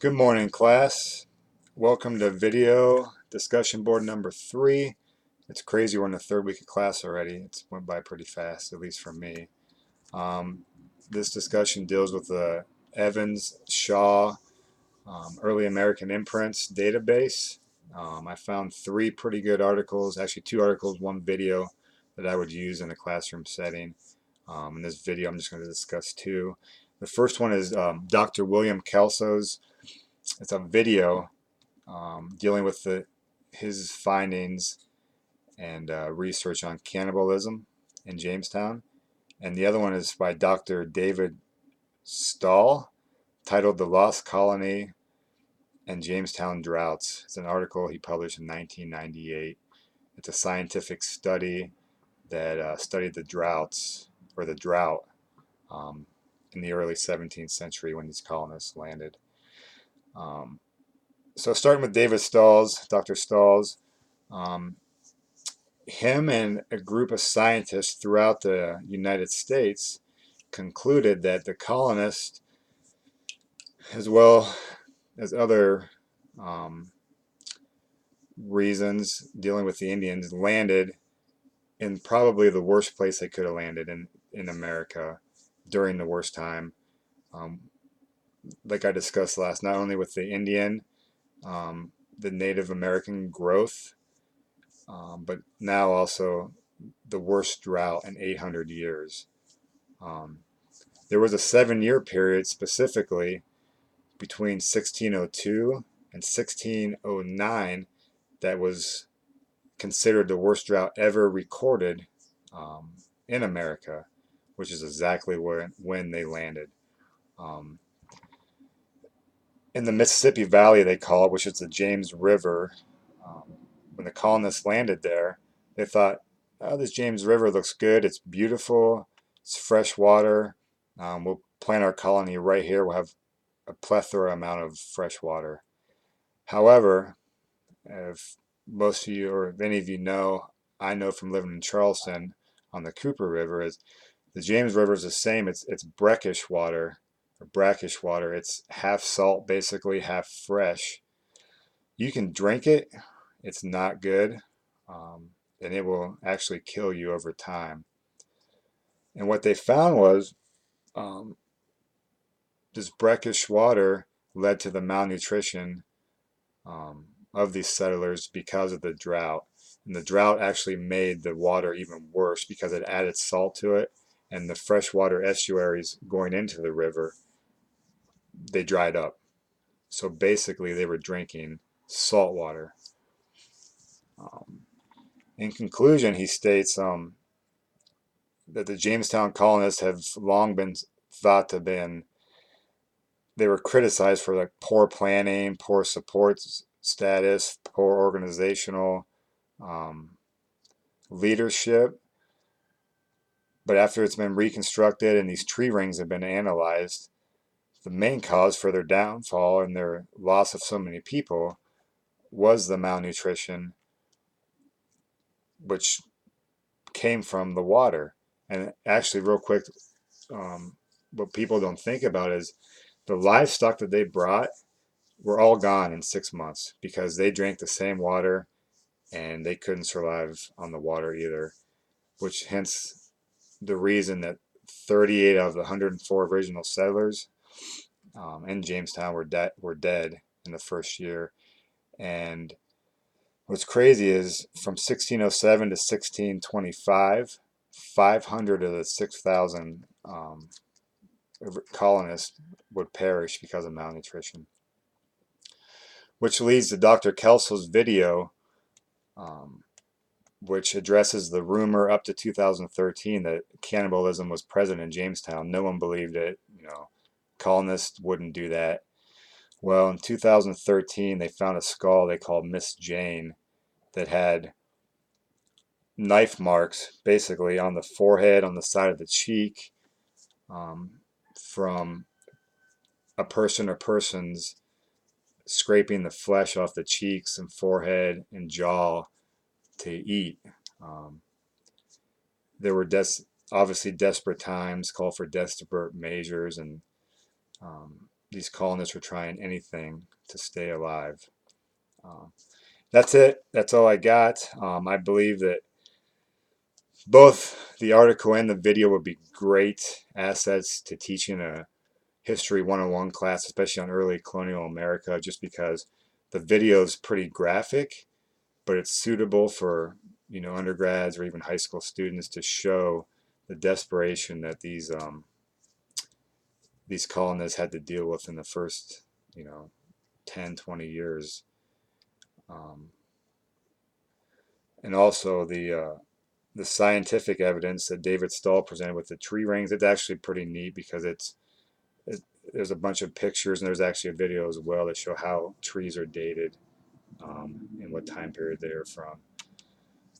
Good morning, class. Welcome to video discussion board number 3. It's crazy we're in the third week of class already. It's went by pretty fast, at least for me. This discussion deals with the Evans-Shaw Early American Imprints database. I found 3 pretty good articles, actually 2 articles, 1 video that I would use in a classroom setting. In this video, I'm just going to discuss 2. The first one is Dr. William Kelso's. It's a video dealing with his findings and research on cannibalism in Jamestown. And the other one is by Dr. David Stahl, titled The Lost Colony and Jamestown Droughts. It's an article he published in 1998. It's a scientific study that studied the droughts, or the drought, in the early 17th century when these colonists landed. So starting with David Stahls, Dr. Stahls, him and a group of scientists throughout the United States concluded that the colonists, as well as other reasons dealing with the Indians, landed in probably the worst place they could have landed in America during the worst time. Like I discussed last, not only with the Indian, the Native American growth, but now also the worst drought in 800 years. There was a 7-year period specifically between 1602 and 1609 that was considered the worst drought ever recorded in America, which is exactly when they landed. In the Mississippi Valley, they call it, which is the James River. When the colonists landed there, they thought, oh, this James River looks good. It's beautiful. It's fresh water. We'll plant our colony right here. We'll have a plethora amount of fresh water. However, if most of you, or if any of you know, I know from living in Charleston on the Cooper River, is the James River is the same. It's brackish water, or brackish water. It's half salt, basically, half fresh. You can drink it. It's not good, and it will actually kill you over time. And what they found was this brackish water led to the malnutrition of these settlers because of the drought. And the drought actually made the water even worse because it added salt to it, and the freshwater estuaries going into the river, they dried up. So basically they were drinking salt water. In conclusion, he states that the Jamestown colonists have long been thought to have been, they were criticized for like poor planning, poor support status, poor organizational leadership. But after it's been reconstructed and these tree rings have been analyzed, the main cause for their downfall and their loss of so many people was the malnutrition, which came from the water. And actually, real quick, what people don't think about is the livestock that they brought were all gone in 6 months because they drank the same water and they couldn't survive on the water either, which hence the reason that 38 out of the 104 original settlers in Jamestown were dead in the first year. And what's crazy is from 1607 to 1625, 500 of the 6,000 colonists would perish because of malnutrition. Which leads to Dr. Kelso's video, which addresses the rumor up to 2013 that cannibalism was present in Jamestown. No one believed it. Colonists wouldn't do that. Well, in 2013, they found a skull they called Miss Jane that had knife marks basically on the forehead, on the side of the cheek, from a person or persons scraping the flesh off the cheeks and forehead and jaw to eat. There were obviously desperate times, called for desperate measures, and these colonists were trying anything to stay alive. Um, that's it. That's all I got. I believe that both the article and the video would be great assets to teaching a History 101 class, especially on early colonial America, just because the video is pretty graphic, but it's suitable for undergrads or even high school students to show the desperation that these colonists had to deal with in the first 10, 20 years. Um, and also the scientific evidence that David Stahl presented with the tree rings. It's actually pretty neat because there's a bunch of pictures and there's actually a video as well that show how trees are dated and what time period they're from.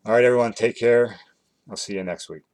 All right, everyone, take care. I'll see you next week.